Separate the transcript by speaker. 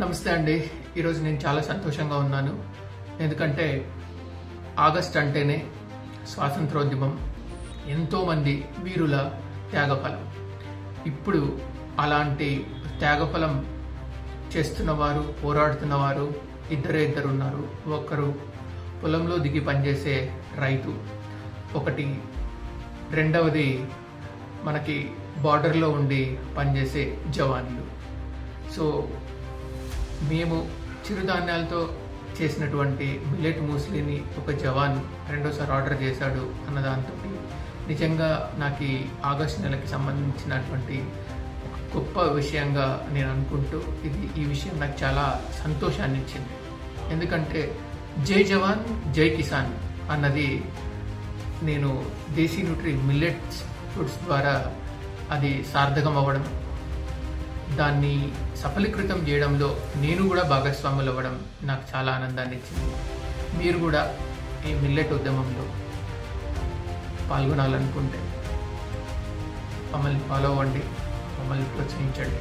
Speaker 1: నమస్తే అండి. ఈరోజు నేను చాలా సంతోషంగా ఉన్నాను. ఎందుకంటే ఆగస్ట్ అంటేనే స్వాతంత్రోద్యమం, ఎంతోమంది వీరుల త్యాగఫలం. ఇప్పుడు అలాంటి త్యాగఫలం చేస్తున్నవారు, పోరాడుతున్నవారు ఇద్దరు ఉన్నారు. ఒకరు పొలంలో దిగి పనిచేసే రైతు, ఒకటి రెండవది మనకి బార్డర్లో ఉండి పనిచేసే జవాన్లు. సో మేము చిరుధాన్యాలతో చేసినటువంటి మిల్లెట్ మూస్లీని ఒక జవాన్ రెండోసారి ఆర్డర్ చేశాడు అన్న దాంతో నిజంగా నాకు ఆగస్టు నెలకి సంబంధించినటువంటి గొప్ప విషయంగా నేను అనుకుంటూ ఈ విషయం నాకు చాలా సంతోషాన్ని ఇచ్చింది. ఎందుకంటే జై జవాన్ జై కిసాన్ అన్నది నేను దేశీ న్యూట్రీ మిల్లెట్స్ ఫుడ్స్ ద్వారా అది సార్థకం అవ్వడం, దాన్ని సఫలీకృతం చేయడంలో నేను కూడా భాగస్వాములు అవ్వడం నాకు చాలా ఆనందాన్ని ఇచ్చింది. మీరు కూడా ఈ మిల్లెట్ ఉద్యమంలో పాల్గొనాలనుకుంటే మమ్మల్ని ఫాలో అవ్వండి, మమ్మల్ని ప్రోత్సహించండి.